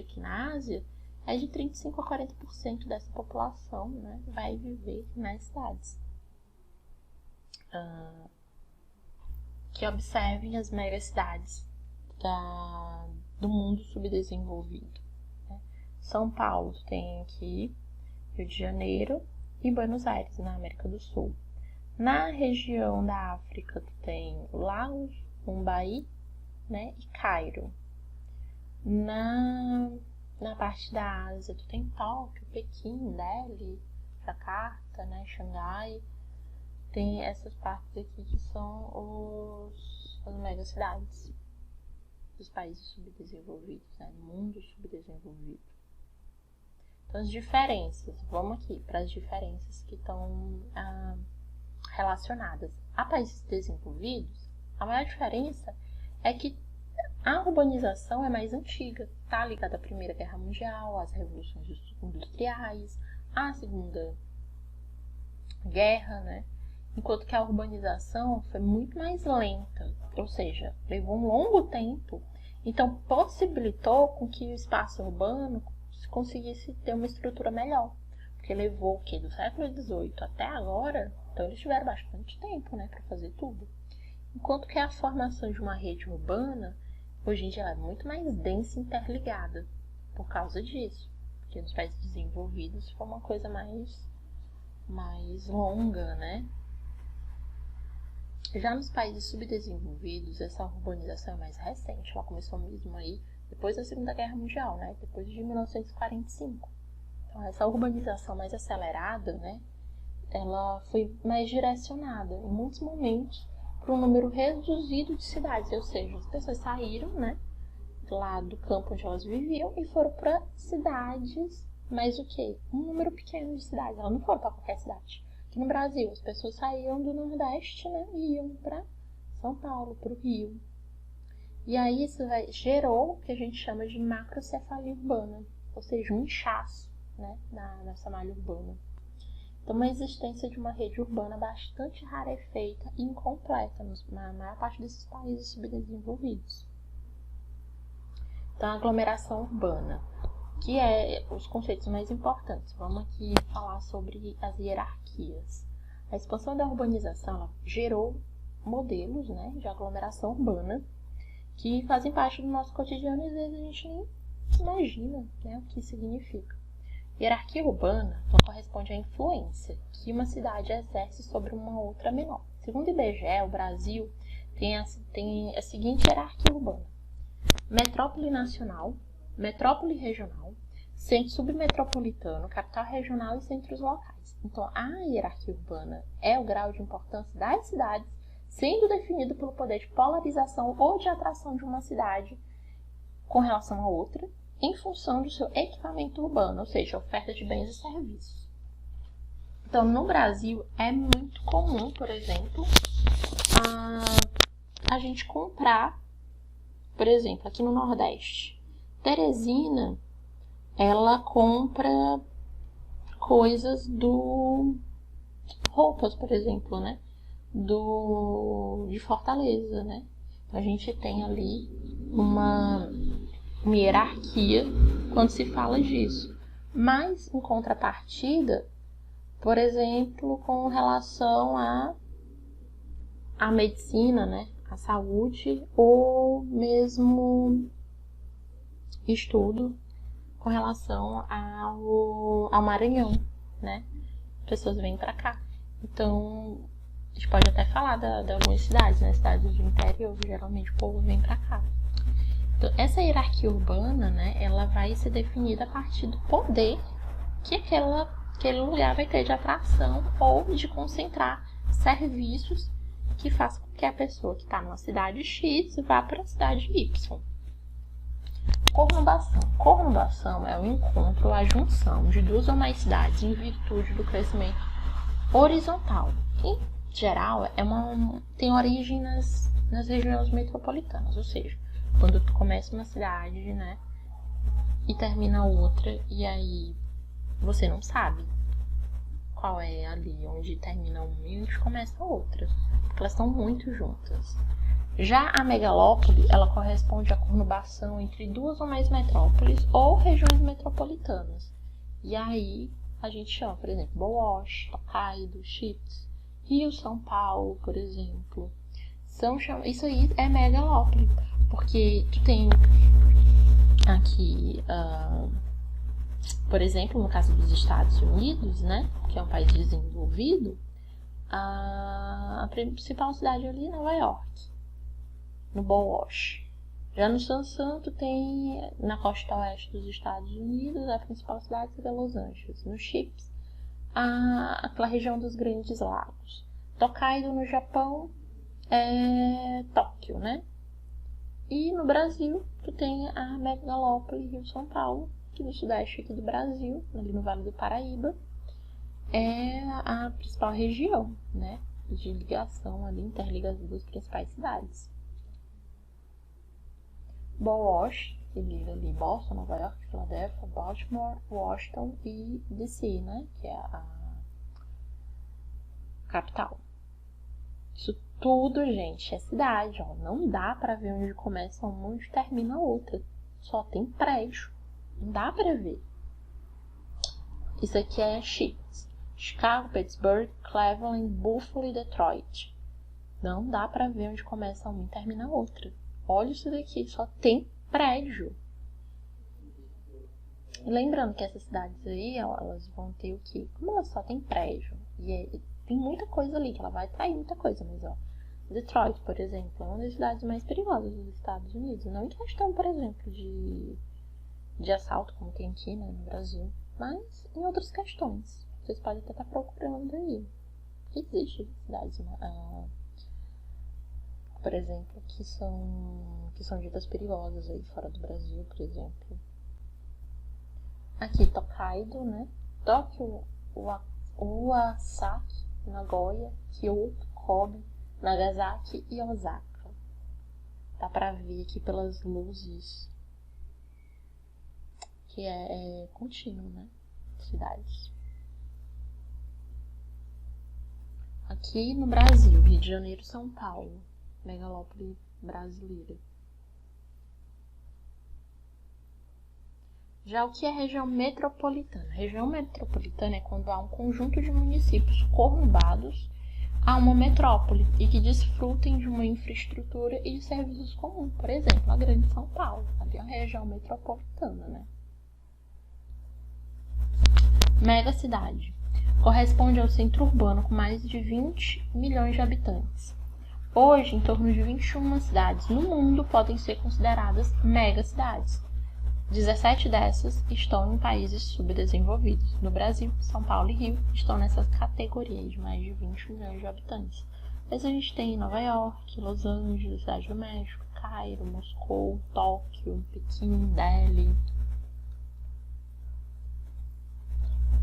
aqui na Ásia, é de 35% a 40% dessa população, né, vai viver nas cidades. Que observem as megacidades do mundo subdesenvolvido. Né? São Paulo tem aqui Rio de Janeiro e Buenos Aires, na América do Sul. Na região da África, tu tem Lagos, Mumbai, né, e Cairo. Na parte da Ásia, tu tem Tóquio, Pequim, Delhi, Jakarta, né, Xangai. Tem essas partes aqui que são as megacidades dos países subdesenvolvidos, né, no mundo subdesenvolvido. Então, as diferenças, vamos aqui para as diferenças que estão relacionadas a países desenvolvidos. A maior diferença é que a urbanização é mais antiga, está ligada à Primeira Guerra Mundial, às revoluções industriais, à Segunda Guerra, né? Enquanto que a urbanização foi muito mais lenta, ou seja, levou um longo tempo, então possibilitou com que o espaço urbano conseguisse ter uma estrutura melhor, porque levou o que do século XVIII até agora, então eles tiveram bastante tempo, né, para fazer tudo. Enquanto que a formação de uma rede urbana, hoje em dia ela é muito mais densa e interligada, por causa disso, porque nos países desenvolvidos foi uma coisa mais longa, né? Já nos países subdesenvolvidos, essa urbanização é mais recente, ela começou mesmo aí depois da Segunda Guerra Mundial, né? Depois de 1945. Então, essa urbanização mais acelerada, né? Ela foi mais direcionada, em muitos momentos, para um número reduzido de cidades, ou seja, as pessoas saíram, né, lá do campo onde elas viviam e foram para cidades, mas o quê? Um número pequeno de cidades, elas não foram para qualquer cidade. Aqui no Brasil, as pessoas saíam do Nordeste, né, e iam para São Paulo, para o Rio. E aí isso gerou o que a gente chama de macrocefalia urbana, ou seja, um inchaço, né, nessa malha urbana. Então, uma existência de uma rede urbana bastante rarefeita e incompleta na maior parte desses países subdesenvolvidos. Então, a aglomeração urbana, que é os conceitos mais importantes. Vamos aqui falar sobre as hierarquias. A expansão da urbanização ela gerou modelos, né, de aglomeração urbana que fazem parte do nosso cotidiano e às vezes a gente nem imagina, né, o que significa. Hierarquia urbana então, corresponde à influência que uma cidade exerce sobre uma outra menor. Segundo o IBGE, o Brasil tem a seguinte hierarquia urbana: metrópole nacional, metrópole regional, centro submetropolitano, capital regional e centros locais. Então, a hierarquia urbana é o grau de importância das cidades, sendo definido pelo poder de polarização ou de atração de uma cidade com relação a outra, em função do seu equipamento urbano, ou seja, oferta de bens e serviços. Então, no Brasil, é muito comum, por exemplo, a gente comprar, por exemplo, aqui no Nordeste, Teresina, ela compra coisas roupas, por exemplo, né, de Fortaleza, né? A gente tem ali uma hierarquia quando se fala disso. Mas, em contrapartida, por exemplo, com relação à medicina, né, à saúde, ou mesmo estudo com relação ao Maranhão, né? As pessoas vêm para cá. Então, a gente pode até falar de algumas cidades, né? Cidades do interior, geralmente o povo vem para cá. Então, essa hierarquia urbana, né, ela vai ser definida a partir do poder que aquele lugar vai ter de atração ou de concentrar serviços que façam com que a pessoa que está numa cidade X vá para a cidade Y. Conurbação. Conurbação é o encontro ou a junção de duas ou mais cidades em virtude do crescimento horizontal. Em geral, tem origem nas regiões metropolitanas, ou seja, quando tu começa uma cidade, né, e termina outra, e aí você não sabe qual é ali onde termina uma e onde começa a outra, porque elas estão muito juntas. Já a megalópole, ela corresponde à conurbação entre 2 ou mais metrópoles ou regiões metropolitanas. E aí a gente chama, por exemplo, Boash, Tokaido, Chips, Rio, São Paulo, por exemplo. Isso aí é megalópole, porque tu tem aqui, por exemplo, no caso dos Estados Unidos, né, que é um país desenvolvido, a principal cidade ali é Nova York, no Boash. Já no Sansan, tu tem na costa oeste dos Estados Unidos, a principal cidade é Los Angeles. No Chips, aquela região dos Grandes Lagos. Tokaido, no Japão, é Tóquio, né? E no Brasil, tu tem a megalópole Rio-São Paulo, que no sudeste aqui do Brasil, ali no Vale do Paraíba, é a principal região, né, de ligação ali, interliga as duas principais cidades. Boash, que liga ali Boston, Nova York, Filadélfia, Baltimore, Washington e DC, né, que é a capital. Isso tudo, gente, é cidade, ó. Não dá pra ver onde começa uma e onde termina a outra. Só tem prédio. Não dá pra ver. Isso aqui é Chicago, Pittsburgh, Cleveland, Buffalo e Detroit. Não dá pra ver onde começa uma e termina a outra. Olha isso daqui, só tem prédio. E lembrando que essas cidades aí, elas vão ter o quê? Como elas só tem prédio, tem muita coisa ali, que ela vai atrair muita coisa, mas ó, Detroit, por exemplo, é uma das cidades mais perigosas dos Estados Unidos. Não em questão, por exemplo, de assalto, como tem aqui, né, no Brasil, mas em outras questões. Vocês podem até estar procurando aí. Existem cidades, por exemplo, que são ditas perigosas aí fora do Brasil, por exemplo. Aqui, Tokaido, né? Tóquio, Iwasaki, Nagoya, Kyoto, Kobe, Nagasaki e Osaka. Dá pra ver aqui pelas luzes que é contínuo, né? Cidades. Aqui no Brasil, Rio de Janeiro, São Paulo, megalópole brasileira. Já o que é região metropolitana? Região metropolitana é quando há um conjunto de municípios conurbados a uma metrópole e que desfrutem de uma infraestrutura e de serviços comuns. Por exemplo, a Grande São Paulo, ali é uma região metropolitana, né? Megacidade. Corresponde ao centro urbano com mais de 20 milhões de habitantes. Hoje, em torno de 21 cidades no mundo podem ser consideradas megacidades. 17 dessas estão em países subdesenvolvidos. No Brasil, São Paulo e Rio estão nessas categorias de mais de 20 milhões de habitantes. Mas a gente tem Nova York, Los Angeles, Cidade do México, Cairo, Moscou, Tóquio, Pequim, Delhi.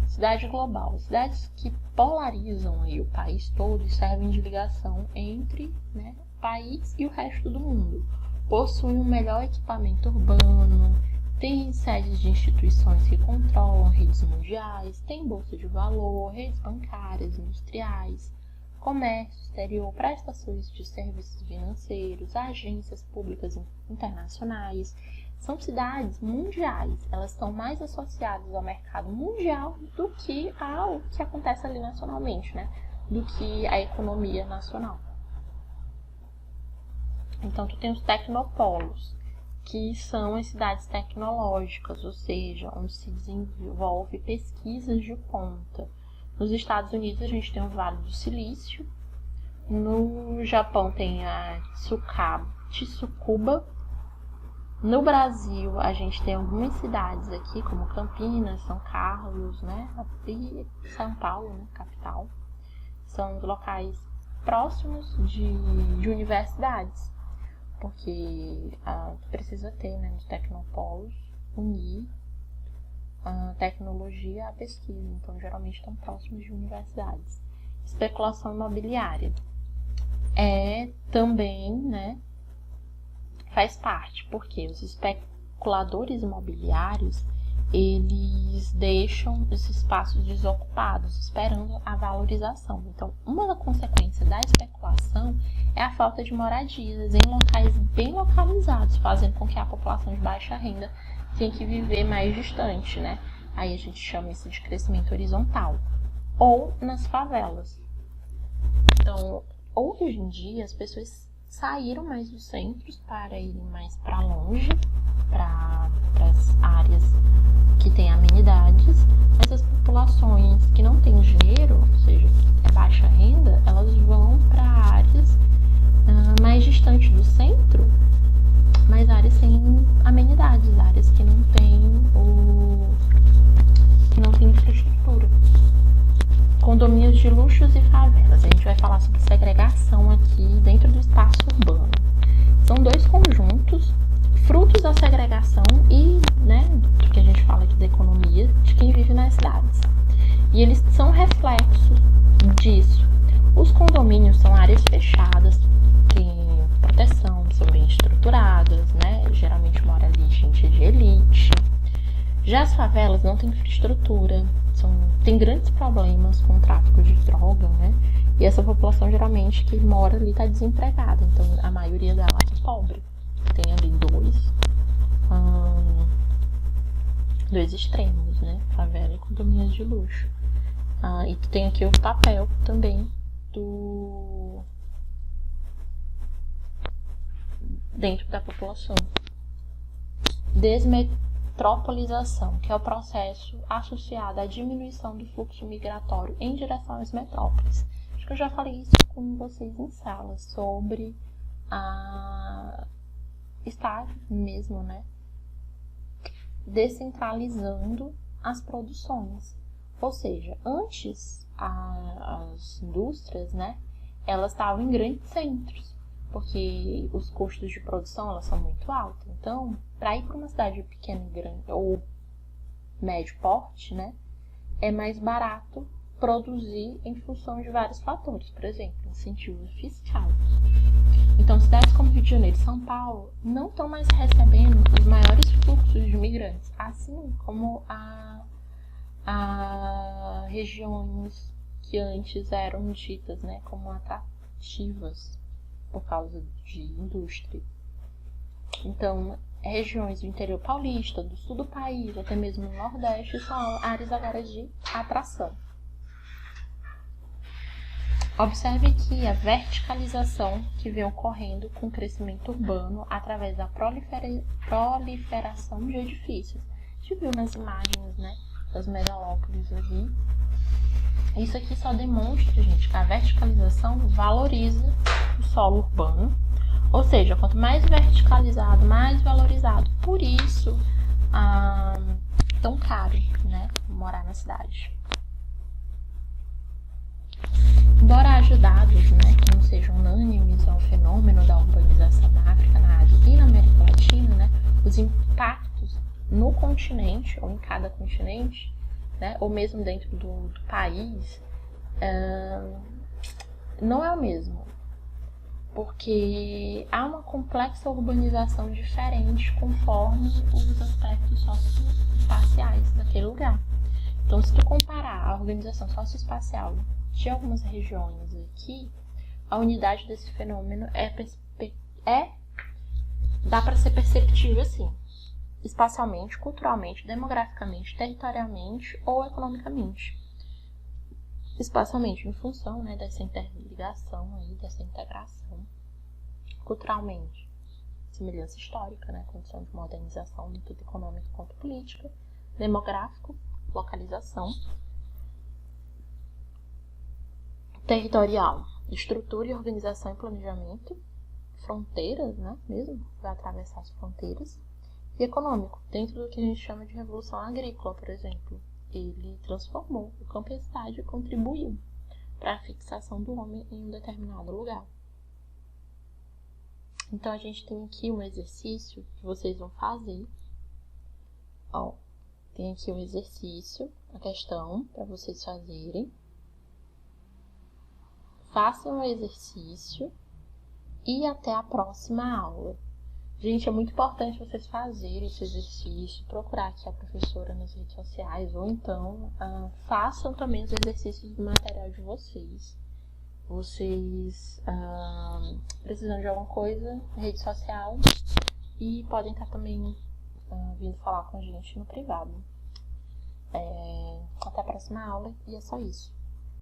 Cidade global. Cidades que polarizam aí o país todo e servem de ligação entre, né, o país e o resto do mundo. Possuem um melhor equipamento urbano, tem sedes de instituições que controlam redes mundiais, tem bolsa de valor, redes bancárias, industriais, comércio exterior, prestações de serviços financeiros, agências públicas internacionais. São cidades mundiais, elas estão mais associadas ao mercado mundial do que ao que acontece ali nacionalmente, né? Do que a economia nacional. Então, tu tem os tecnopolos, que são as cidades tecnológicas, ou seja, onde se desenvolve pesquisas de ponta. Nos Estados Unidos, a gente tem o Vale do Silício. No Japão, tem a Tsukuba. No Brasil, a gente tem algumas cidades aqui, como Campinas, São Carlos, né? E São Paulo, né? Capital. São locais próximos de universidades. Porque precisa ter, né, nos tecnopolos, unir a tecnologia à pesquisa. Então, geralmente estão próximos de universidades. Especulação imobiliária também, né, faz parte, porque os especuladores imobiliários, eles deixam esses espaços desocupados, esperando a valorização. Então, uma consequência da especulação é a falta de moradias em locais bem localizados, fazendo com que a população de baixa renda tenha que viver mais distante, né? Aí a gente chama isso de crescimento horizontal. Ou nas favelas. Então, hoje em dia, as pessoas saíram mais dos centros para irem mais para longe, para as áreas que têm amenidades, mas as populações que não têm dinheiro, ou seja, é baixa renda, elas vão para áreas mais distantes do centro, mas áreas sem amenidades, áreas que não têm infraestrutura. Condomínios de luxos e favelas. A gente vai falar sobre segregação aqui dentro do espaço urbano. São dois conjuntos, frutos da segregação e, do que a gente fala aqui da economia, de quem vive nas cidades. E eles são reflexos disso. Os condomínios são áreas fechadas, têm proteção, são bem estruturadas, geralmente mora ali gente de elite. Já as favelas não têm infraestrutura, tem grandes problemas com o tráfico de droga, E essa população geralmente que mora ali está desempregada, então a maioria dela é pobre. Tem ali dois extremos, favela e condomínios de luxo. E tu tem aqui o papel também dentro da população. Desmetropolização, que é o processo associado à diminuição do fluxo migratório em direção às metrópoles. Acho que eu já falei isso com vocês em sala, sobre estar mesmo, descentralizando as produções. Ou seja, antes as indústrias, elas estavam em grandes centros, porque os custos de produção elas são muito altos. Então, para ir para uma cidade pequena, grande ou médio porte, é mais barato produzir em função de vários fatores, por exemplo, incentivo fiscal. Então, cidades como Rio de Janeiro e São Paulo não estão mais recebendo os maiores fluxos de imigrantes, assim como regiões que antes eram ditas como atrativas por causa de indústria. Então, regiões do interior paulista, do sul do país, até mesmo no Nordeste, são áreas agora de atração. Observe aqui a verticalização que vem ocorrendo com o crescimento urbano através da proliferação de edifícios. A gente viu nas imagens, das megalópolis ali. Isso aqui só demonstra, gente, que a verticalização valoriza o solo urbano. Ou seja, quanto mais verticalizado, mais valorizado. Por isso, tão caro, morar na cidade. Embora haja dados, que não sejam unânimes ao fenômeno da urbanização na África, na Ásia e na América Latina, os impactos no continente, ou em cada continente, ou mesmo dentro do país, não é o mesmo. Porque há uma complexa urbanização diferente conforme os aspectos socioespaciais daquele lugar. Então, se tu comparar a organização socioespacial de algumas regiões aqui, a unidade desse fenômeno dá para ser perceptível assim, espacialmente, culturalmente, demograficamente, territorialmente ou economicamente. Espacialmente, em função dessa interligação, dessa integração. Culturalmente, semelhança histórica, condição de modernização, tanto econômica quanto política. Demográfico, localização. Territorial, estrutura e organização e planejamento. Fronteiras, mesmo, vai atravessar as fronteiras. E econômico, dentro do que a gente chama de revolução agrícola, por exemplo. Ele transformou o campo e a cidade e contribuiu para a fixação do homem em um determinado lugar. Então, a gente tem aqui um exercício que vocês vão fazer. Tem aqui um exercício, a questão para vocês fazerem. Façam o exercício e até a próxima aula. Gente, é muito importante vocês fazerem esse exercício, procurar aqui a professora nas redes sociais, ou então façam também os exercícios do material de vocês. Vocês precisam de alguma coisa na rede social e podem estar também vindo falar com a gente no privado. Até a próxima aula e é só isso.